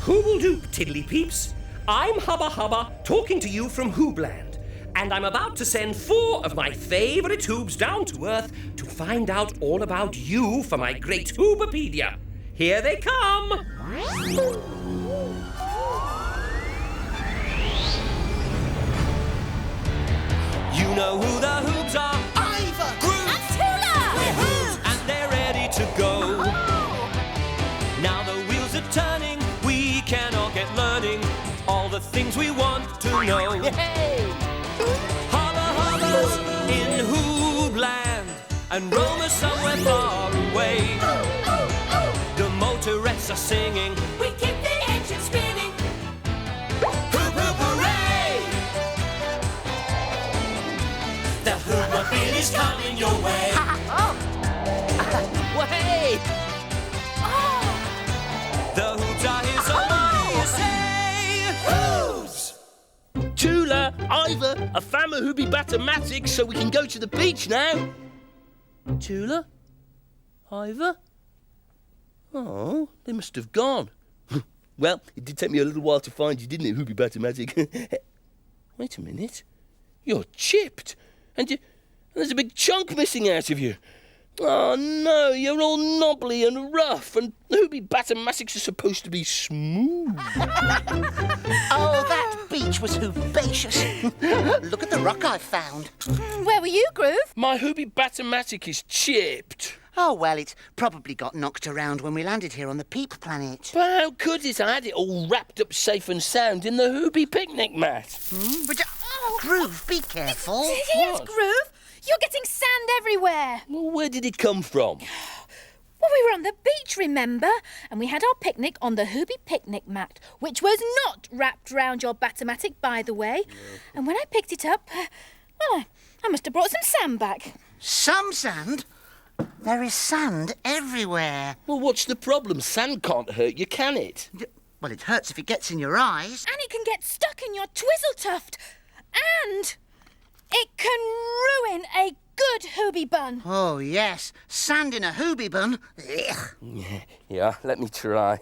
Hooble-doop, tiddly peeps. I'm Hubba, talking to you from Hoobland. And I'm about to send 4 of my favourite hoobs down to Earth to find out all about you for my great Hoobopedia. Here they come! You know who the hoobs are? Iver! Groove! And Tula! We're hoobs! And they're ready to go. Now the wheels are turning, we can all get learning all the things we want to know. Hey! Hubba's in Hoobland and Roma somewhere far away. The motorettes are singing, we keep the engine spinning. Hoop, hoop, hooray! The Hoobopeedia's coming your way. Way! The hoops are here, so what do you say? Hoobs! Tula, Iver, I found my hooby batomatic so we can go to the beach now. Tula? Iver? Oh, they must have gone. Well, it did take me a little while to find you, didn't it, hooby batomatic? Wait a minute. You're chipped. And there's a big chunk missing out of you. Oh, no, you're all knobbly and rough, and hooby batomatics are supposed to be smooth. Oh, that beach was hoobacious. Look at the rock I found. Where were you, Groove? My hooby batomatic is chipped. Oh, well, it probably got knocked around when we landed here on the Peep planet. But how could it? I had it all wrapped up safe and sound in the hooby picnic mat. Groove, be careful. Yes, Groove. You're getting sand everywhere. Well, where did it come from? Well, we were on the beach, remember? And we had our picnic on the Hooby picnic mat, which was not wrapped round your batomatic, by the way. And when I picked it up, well, I must have brought some sand back. Some sand? There is sand everywhere. Well, what's the problem? Sand can't hurt you, can it? Well, it hurts if it gets in your eyes. And it can get stuck in your twizzle tuft. And it can ruin a good hooby bun. Oh, yes. Sand in a hooby bun. Ugh. Yeah, let me try.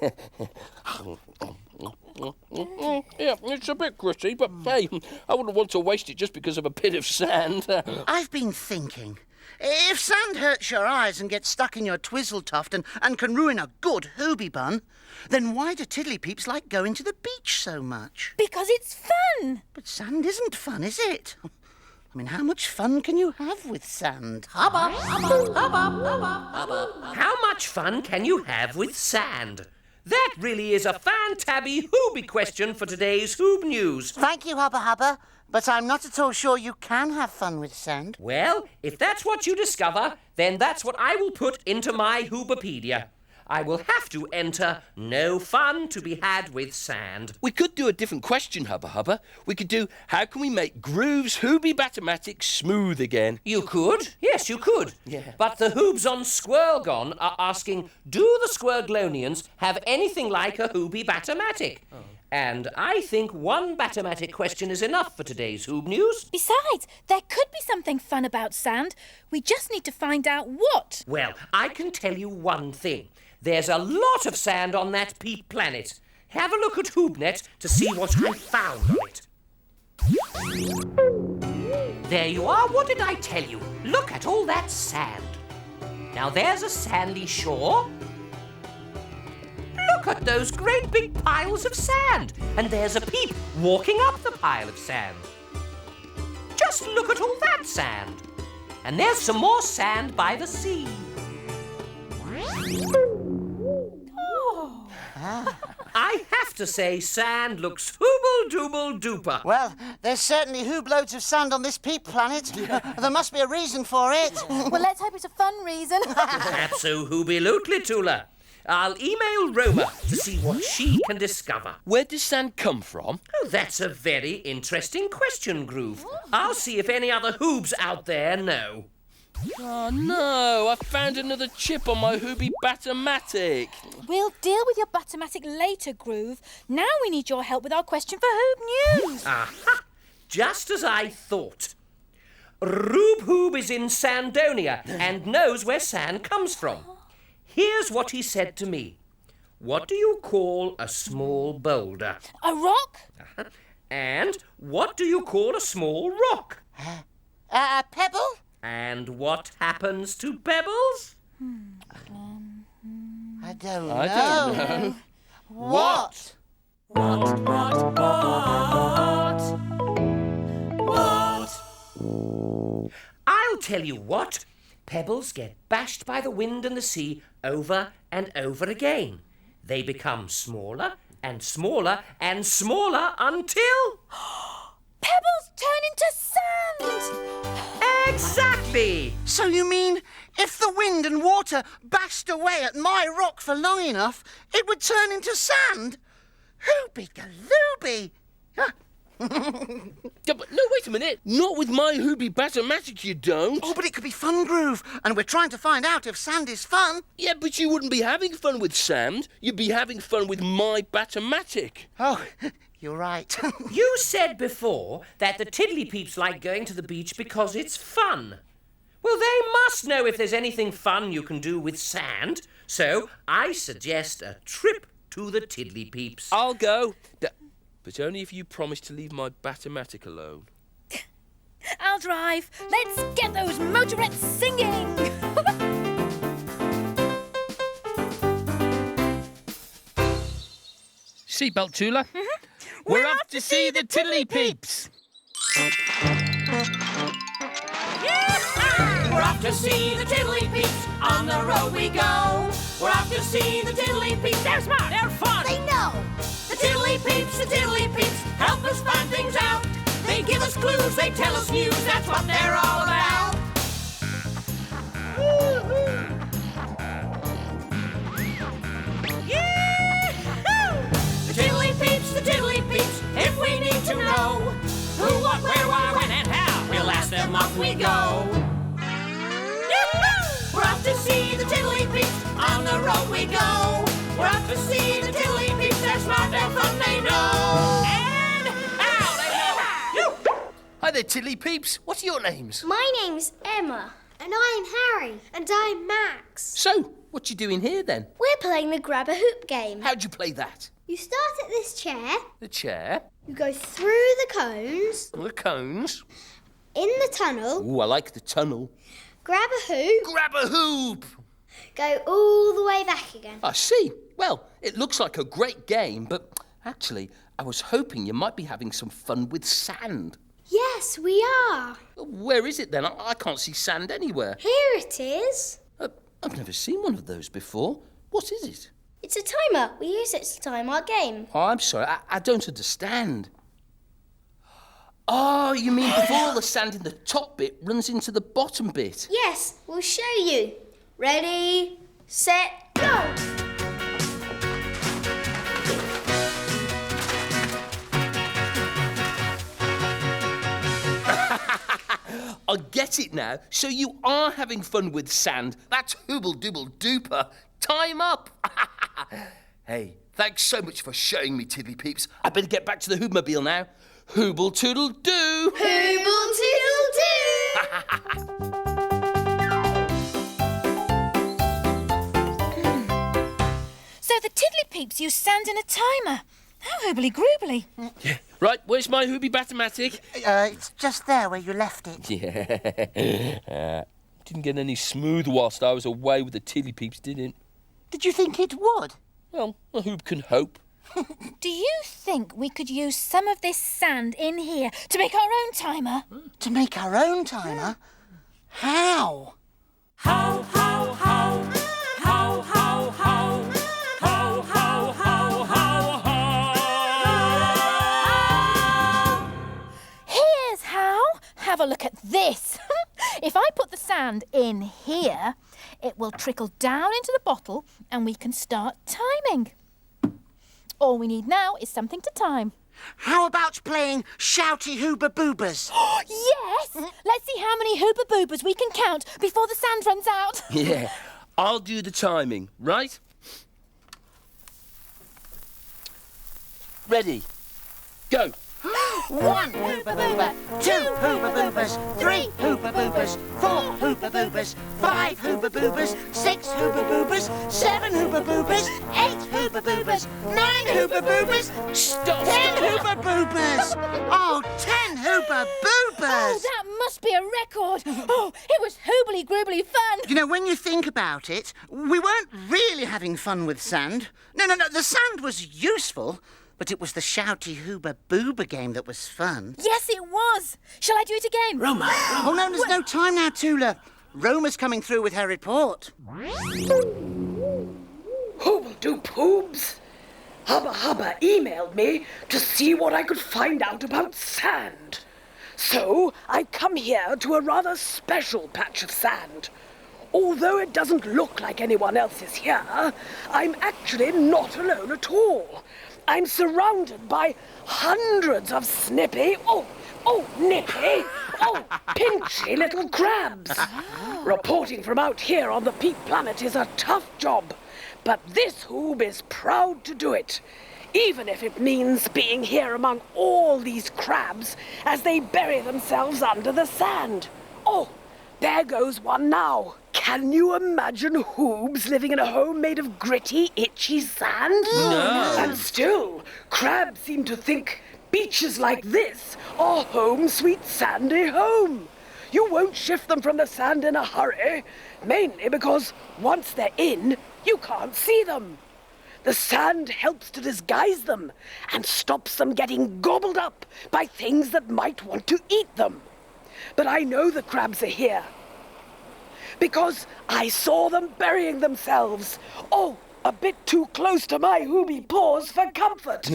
Yeah, it's a bit gritty, but hey, I wouldn't want to waste it just because of a bit of sand. I've been thinking. If sand hurts your eyes and gets stuck in your twizzle tuft and can ruin a good hooby bun, then why do tiddly peeps like going to the beach so much? Because it's fun. But sand isn't fun, is it? I mean, how much fun can you have with sand? How much fun can you have with sand? That really is a fan-tabby hooby question for today's Hoob News. Thank you, Hubba, but I'm not at all sure you can have fun with sand. Well, if that's what you discover, then that's what I will put into my Hoobopedia. I will have to enter no fun to be had with sand. We could do a different question, Hubba. We could do, how can we make Groove's hooby batomatic smooth again? You could? Yes, you could. Yeah. But the Hoobs on Squirgon are asking, do the Squirglonians have anything like a hooby batomatic? Oh. And I think one batomatic question is enough for today's Hoob News. Besides, there could be something fun about sand. We just need to find out what. Well, I can tell you one thing. There's a lot of sand on that Peep planet. Have a look at HoobNet to see what I found on it. There you are. What did I tell you? Look at all that sand. Now there's a sandy shore. Look at those great big piles of sand. And there's a Peep walking up the pile of sand. Just look at all that sand. And there's some more sand by the sea. I have to say, sand looks hooble-dooble-duper. Well, there's certainly loads of sand on this Peep planet. There must be a reason for it. Well, let's hope it's a fun reason. Absolutely, Tula. I'll email Roma to see what she can discover. Where does sand come from? Oh, that's a very interesting question, Groove. I'll see if any other Hoobs out there know. Oh, no, I found another chip on my hooby batomatic. We'll deal with your batomatic later, Groove. Now we need your help with our question for Hoob News. Aha! Just as I thought. Rube Hoob is in Sandonia and knows where sand comes from. Here's what he said to me. what do you call a small boulder? A rock? And what do you call a small rock? A pebble? And what happens to pebbles? I don't know. I don't know. What? I'll tell you what. Pebbles get bashed by the wind and the sea over and over again. They become smaller and smaller and smaller until... Pebbles turn into sand! Exactly! So you mean if the wind and water bashed away at my rock for long enough, it would turn into sand? Hooby-galooby! Yeah, but no, wait a minute. Not with my hooby batomatic, you don't. Oh, but it could be fun, Groove, and we're trying to find out if sand is fun. Yeah, but you wouldn't be having fun with sand. You'd be having fun with my batomatic. Oh, you're right. You said before that the Tiddly Peeps like going to the beach because it's fun. Well, they must know if there's anything fun you can do with sand. So I suggest a trip to the Tiddly Peeps. I'll go. But only if you promise to leave my batomatic alone. I'll drive. Let's get those motorettes singing. Seatbelt, Tula. We're off to see the Tiddly Peeps. We're off to see the Tiddly Peeps. On the road we go. We're off to see the Tiddly Peeps. They're smart. They're fun. They know. The Tiddly Peeps help us find things out. They give us clues, they tell us news, that's what they're all about. The Tiddly Peeps, if we need to know who, what, where, why, when, and how, we'll ask them, off we go. We're off to see the Tiddly Peeps, on the road we go. We're off to see the Tiddly Peeps, they're smart, they're fun, they know. And how they know. Hi there, Tiddly Peeps. What are your names? My name's Emma. And I'm Harry. And I'm Max. So, what you doing here then? We're playing the grab a hoop game. How'd you play that? You start at this chair, The chair, you go through the cones, the cones. in the tunnel, Ooh, I like the tunnel. grab a hoop, Grab a hoop! go all the way back again. I see. Well, it looks like a great game, but actually, I was hoping you might be having some fun with sand. Yes, we are. Where is it then? I can't see sand anywhere. Here it is. I've never seen one of those before. What is it? It's a timer. We use it to time our game. Oh, I'm sorry, I don't understand. Oh, you mean before all the sand in the top bit runs into the bottom bit? Yes, we'll show you. Ready, set, go! I get it now. So you are having fun with sand. That's hooble-dooble-duper. Time up. Hey, thanks so much for showing me, Tiddly Peeps. I better get back to the Hoobmobile now. Hooble-toodle-doo. Hooble-toodle-doo! So the Tiddly Peeps use sand in a timer. How hoobly-groobly. Yeah. Right, where's my hooby batomatic? It's just there where you left it. Yeah. Didn't get any smooth whilst I was away with the Tiddly Peeps, did it? Did you think it would? Well, a hoob can hope. Do you think we could use some of this sand in here to make our own timer? To make our own timer? How? Ho, ho, ho. Ho, ho, ho. Ho, ho, ho, ho, ho. Here's how. Have a look at this. If I put the sand in here, it will trickle down into the bottle and we can start timing. All we need now is something to time. How about playing Shouty Hooba Boobas? Yes! Let's see how many hooba boobas we can count before the sand runs out. Yeah, I'll do the timing, right? Ready, go. 1 Hooba Booba, 2 Hooba Boobas, 3 Hooba Boobas, 4 Hooba Boobas, 5 Hooba Boobas, 6 Hooba Boobas, 7 Hooba Boobas, 8 Hooba boobers, 9 hooba boobers, Stop! 10 hooba boobers. Oh, 10 hooba boobers. Oh, that must be a record. Oh, it was hoobly groobly fun. You know, when you think about it, we weren't really having fun with sand. No, the sand was useful, but it was the shouty hooba booba game that was fun. Yes, it was. Shall I do it again? Roma! Oh, no, there's no time now, Tula. Roma's coming through with her report. Hoobledoop Hoobs. Hubba emailed me to see what I could find out about sand. So I've come here to a rather special patch of sand. Although it doesn't look like anyone else is here, I'm actually not alone at all. I'm surrounded by hundreds of snippy, nippy, pinchy little crabs. Reporting from out here on the Peep planet is a tough job, but this hoob is proud to do it, even if it means being here among all these crabs as they bury themselves under the sand. Oh, there goes one now. Can you imagine hoobs living in a home made of gritty, itchy sand? No. And still, crabs seem to think beaches like this are home sweet sandy home. You won't shift them from the sand in a hurry, mainly because once they're in, you can't see them. The sand helps to disguise them and stops them getting gobbled up by things that might want to eat them. But I know the crabs are here, because I saw them burying themselves. Oh, a bit too close to my hooby paws for comfort.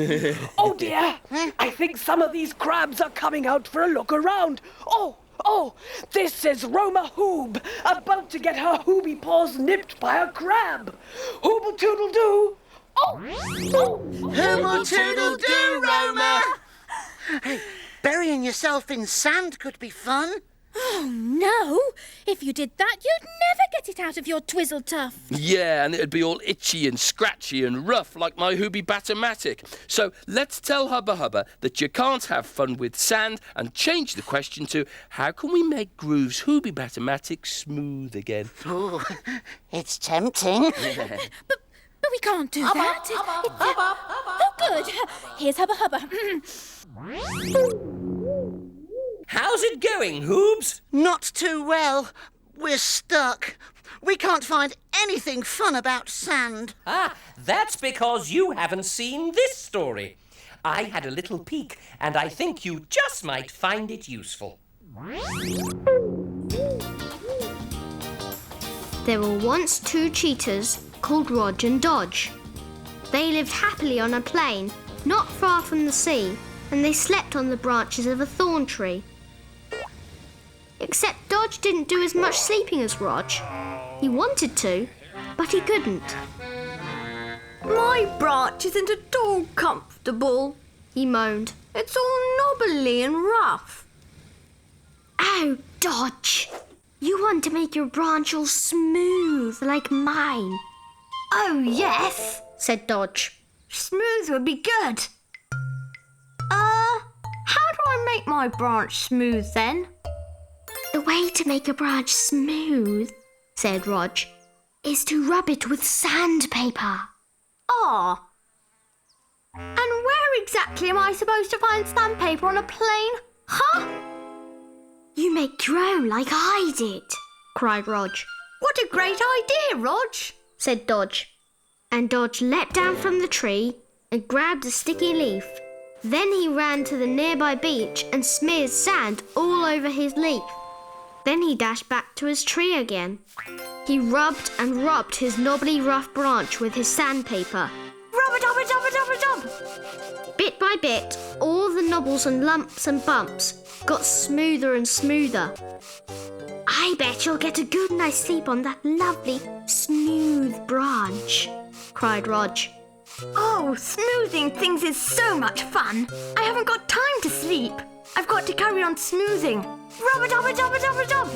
Oh dear, I think some of these crabs are coming out for a look around. Oh, this is Roma Hoob, about to get her hooby paws nipped by a crab. Hooble toodle doo. Hooble toodle doo, Roma. Hey, burying yourself in sand could be fun. Oh, no. If you did that, you'd never get it out of your twizzle tuff. Yeah, and it'd be all itchy and scratchy and rough like my hooby batomatic. So let's tell Hubba that you can't have fun with sand and change the question to how can we make Groove's hooby batomatic smooth again? Oh, it's tempting. But we can't do that. Oh, good. Here's Hubba. How's it going, Hoobs? Not too well. We're stuck. We can't find anything fun about sand. Ah, that's because you haven't seen this story. I had a little peek, and I think you just might find it useful. There were once 2 cheetahs called Rog and Dodge. They lived happily on a plain not far from the sea, and they slept on the branches of a thorn tree. Except Dodge didn't do as much sleeping as Rog. He wanted to, but he couldn't. My branch isn't at all comfortable, He moaned. It's all knobbly and rough. Oh, Dodge! You want to make your branch all smooth like mine. Oh, yes, Said Dodge. smooth would be good. How do I make my branch smooth then? The way to make a branch smooth, said Rog, is to rub it with sandpaper. Ah. And where exactly am I supposed to find sandpaper on a plain? Huh? You make your own like I did, cried Rog, What a great idea, Rog. said Dodge. And Dodge leapt down from the tree and grabbed a sticky leaf. Then he ran to the nearby beach and smeared sand all over his leaf. Then he dashed back to his tree again. He rubbed and rubbed his knobbly rough branch with his sandpaper. Rub-a-dub-a-dub-a-dub. Bit by bit, all the knobbles and lumps and bumps got smoother and smoother. I bet you'll get a good night's sleep on that lovely, smooth branch, cried Rog. Oh, smoothing things is so much fun. I haven't got time to sleep. I've got to carry on smoothing. Rub-a-dub-a-dub-a-dub-a-dub.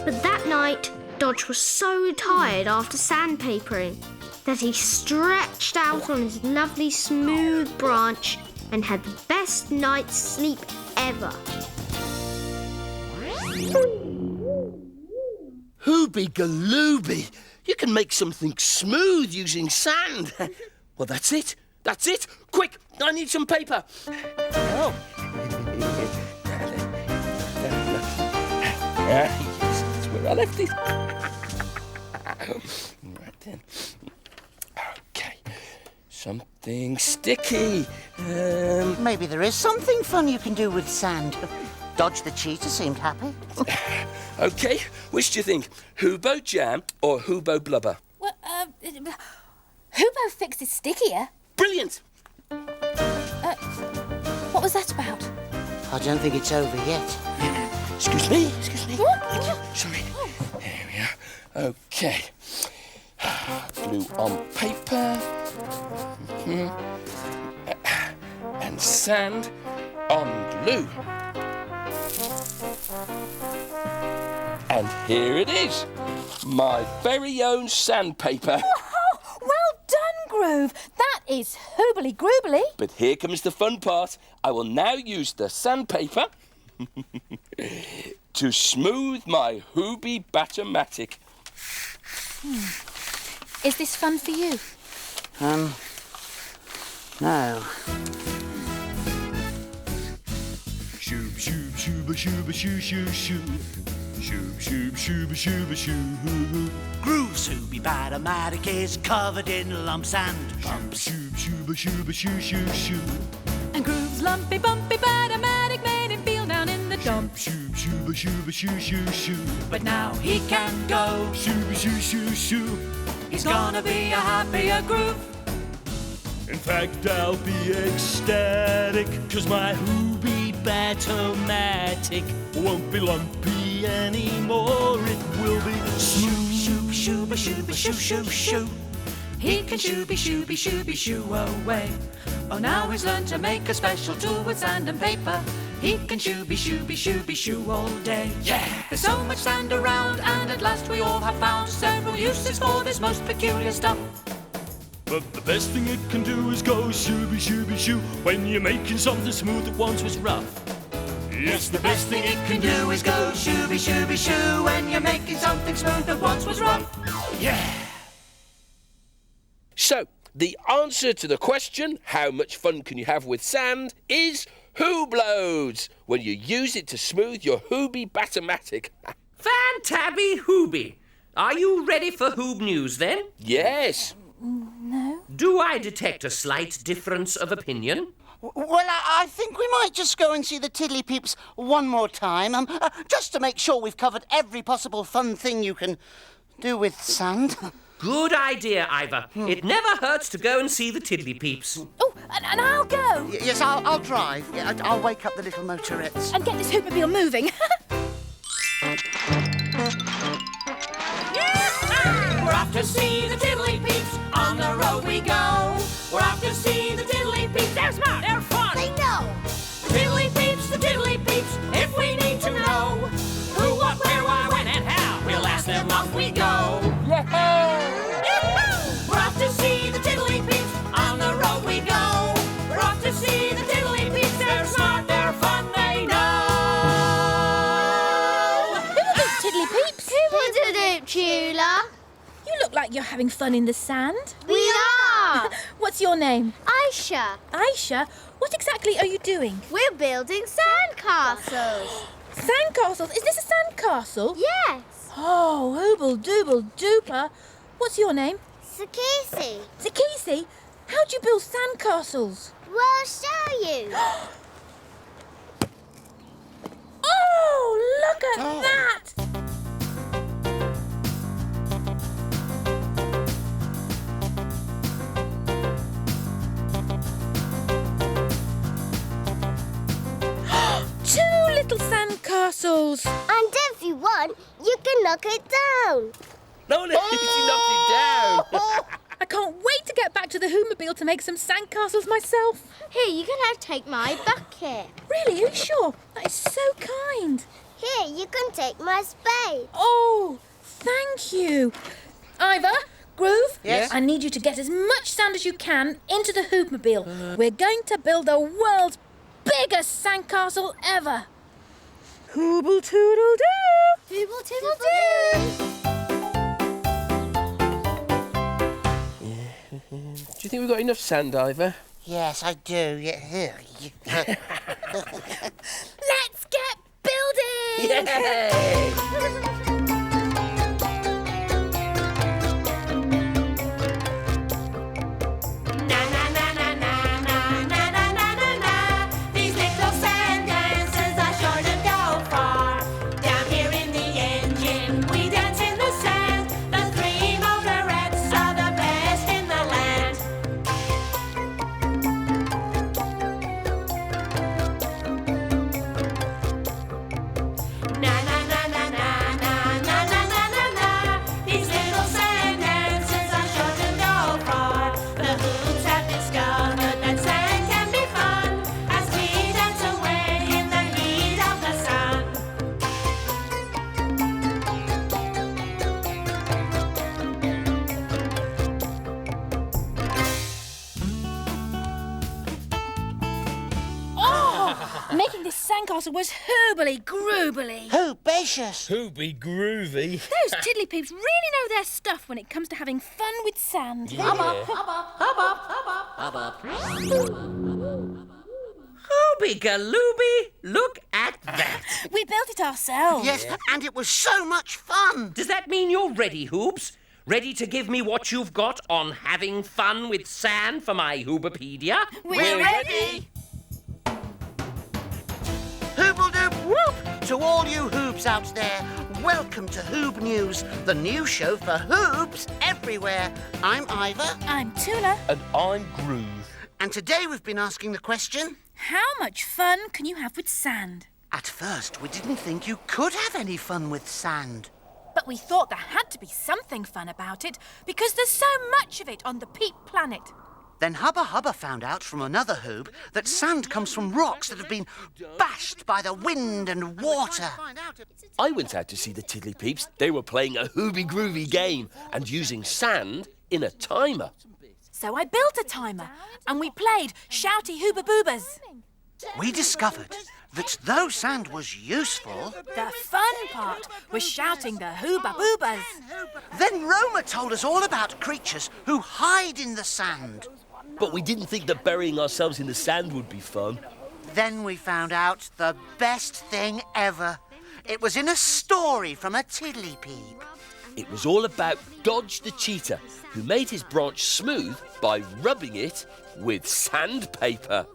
But that night, Dodge was so tired after sandpapering that he stretched out on his lovely smooth branch and had the best night's sleep ever. Hooby galooby! You can make something smooth using sand. Well, that's it. That's it. Quick, I need some paper. Oh. Yes, that's where I left it. Right then. Okay. Something sticky. Maybe there is something fun you can do with sand. Dodge the cheetah seemed happy. Okay, which do you think? Hubbo jam or Hubbo blubber? Well, Hubbo fixes stickier. Brilliant! What was that about? I don't think it's over yet. Excuse me. What? Thank you. Sorry. Here we are. Okay. Glue on paper. And sand on glue. And here it is. My very own sandpaper. Oh, well done, Groove. That is hoobly groobly. But here comes the fun part. I will now use the sandpaper to smooth my hooby batomatic. Is this fun for you? No. Shoob, shoob, shooba, shooba, shoo, shoo, shoo. Shoob, shoob, shooba, shooba, shoo. Groove's hooby batomatic is covered in lumps and bumps. Shoob, shooba, shooba, shoo, shoo, shoo. And Groove's lumpy, bumpy batomatic made him feel down in the dumps. Shoob, shooba, shooba, shoo, shoo, shoo. But now he can go. Shooba, shoo, shoo, shoo. He's gonna be a happier Groove. In fact, I'll be ecstatic, 'cause my hooby batomatic won't be lumpy anymore. It will be smooth. Shoob, shooba, shooba, shoo, shoo, shoo. He can shooby, shooby, shooby, shoo away. Oh, now he's learned to make a special tool with sand and paper. He can shooby, shooby, shooby, shoo all day. Yeah! There's so much sand around, and at last we all have found several uses for this most peculiar stuff. But the best thing it can do is go shooby, shooby, shoo when you're making something smooth that once was rough. Yes, the best thing it can do is go shooby, shooby, shoo when you're making something smooth that once was rough. Yeah! So, the answer to the question, how much fun can you have with sand, is hoobloads, when you use it to smooth your hooby batomatic. Fantabby hooby. Are you ready for hoob news then? Yes. No. Do I detect a slight difference of opinion? Well, I think we might just go and see the Tiddly Peeps one more time, just to make sure we've covered every possible fun thing you can do with sand. Good idea, Iver. It never hurts to go and see the Tiddly Peeps. Oh, and I'll go. Yes, I'll drive. Yeah, I'll wake up the little motorettes. And get this hoopmobile moving. We're off to see the Tiddly Peeps. On the road we go. We're off to see the Tiddly Peeps. They're smart. They're fun. They know. The Tiddly Peeps, the Tiddly Peeps. If we need to know who, what, where, why, when, and how, we'll ask them. Off we go. Yahoo! We're off to see the Tiddly Peeps. On the road we go. We're off to see the Tiddly Peeps. They're smart. They're fun. They know. Who are these Tiddly Peeps? Hoop-a-doop, Tula. You look like you're having fun in the sand. We are. What's your name? Aisha. Aisha. What exactly are you doing? We're building sandcastles. Sandcastles? Is this a sandcastle? Yes. Oh, hooble dooble duper. What's your name? Sakisi. Sakisi. How do you build sandcastles? We'll show you. Oh, look at that! Two little sandcastles. And if you want, you can knock it down. No, she knocked it down. I can't wait to get back to the hoomobile to make some sandcastles myself. Here, you can take my bucket. Really? Are you sure? That is so kind. Here, you can take my spade. Oh, thank you. Iver, Groove, Yes? I need you to get as much sand as you can into the hoopmobile. We're going to build the world's biggest sandcastle ever. Hooble toodle doo. Hooble toodle doo. you think we've got enough sand, Iver? Yes, I do. Yeah. Let's get building! Yay! Making this sandcastle was hoobly groobly. Hoobacious. Hooby groovy. Those tiddly peeps really know their stuff when it comes to having fun with sand. Hooby galooby, look at that. We built it ourselves. Yes, and it was so much fun. Does that mean you're ready, Hoobs? Ready to give me what you've got on having fun with sand for my Hoobapedia? We're ready. Hooble-doop whoop to all you Hoobs out there. Welcome to Hoob News, the new show for Hoobs everywhere. I'm Iver. I'm Tula. And I'm Groove. And today we've been asking the question... How much fun can you have with sand? At first, we didn't think you could have any fun with sand. But we thought there had to be something fun about it because there's so much of it on the Peep planet. Then Hubba found out from another Hoob that sand comes from rocks that have been bashed by the wind and water. I went out to see the Tiddly Peeps. They were playing a hooby groovy game and using sand in a timer. So I built a timer and we played Shouty Hooba Boobas. We discovered that though sand was useful... The fun part was shouting the Hooba Boobas. Then Roma told us all about creatures who hide in the sand. But we didn't think that burying ourselves in the sand would be fun. Then we found out the best thing ever. It was in a story from a Tiddly Peep. It was all about Dodge the cheetah, who made his branch smooth by rubbing it with sandpaper.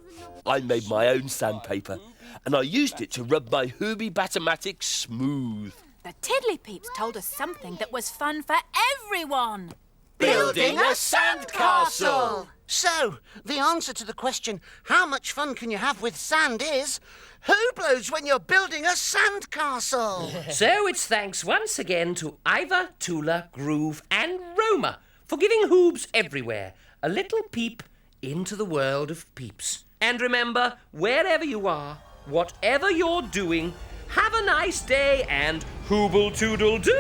I made my own sandpaper, and I used it to rub my hooby batomatic smooth. The Tiddly Peeps told us something that was fun for everyone. Building a sandcastle! So, the answer to the question, how much fun can you have with sand is, who blows when you're building a sandcastle? So it's thanks once again to Iver, Tula, Groove and Roma for giving Hoobs everywhere a little peep into the world of peeps. And remember, wherever you are, whatever you're doing, have a nice day and hooble-toodle-doo!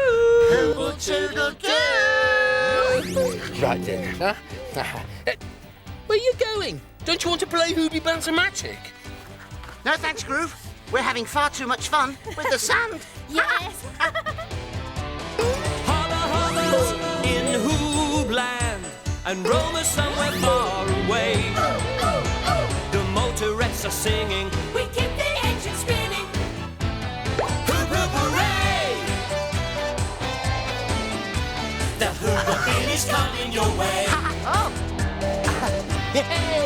Hooble-toodle-doo! Right then. Where are you going? Don't you want to play hooby batomatic? No thanks, Groove. We're having far too much fun with the sand. Yes. Hubba's in Hoobland and Roma somewhere far away. The motorettes are singing, We keep the engine spinning. hoop hoop hooray! The Hooba is coming your way. Oh! Hey!